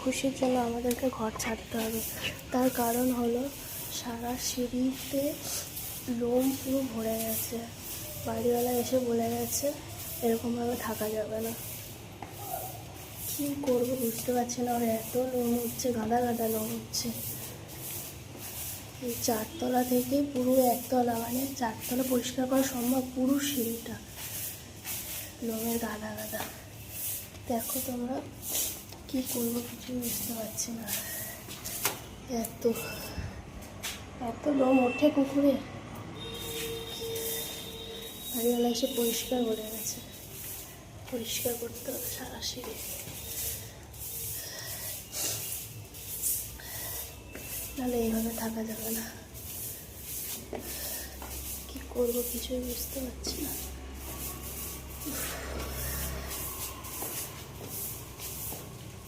খুশির জন্য আমাদেরকে ঘর ছাড়তে হবে। তার কারণ হলো সারা সিঁড়িতে লোম পুরো ভরে গেছে। বাড়িওয়ালা এসে বলে গেছে এরকমভাবে থাকা যাবে না। কী করবো বুঝতে পারছি না, ওর এত লোম উঠছে, গাদা গাদা লোম উঠছে। এই 4 তলা থেকে পুরো 1 তলা, মানে 4 তলা পরিষ্কার করা সম্ভব, পুরো সিঁড়িটা লোমের গাদা গাদা। দেখো তোমরা, কী করবো কিছু বুঝতে পারছি না। এত এত লোম ওঠে কুকুরে। বাড়িওয়ালা এসে পরিষ্কার করে গেছে, পরিষ্কার করতে হবে সারা সিঁড়ি, নাহলে এইভাবে থাকা যাবে না। কী করবো কিছুই বুঝতে পারছি না।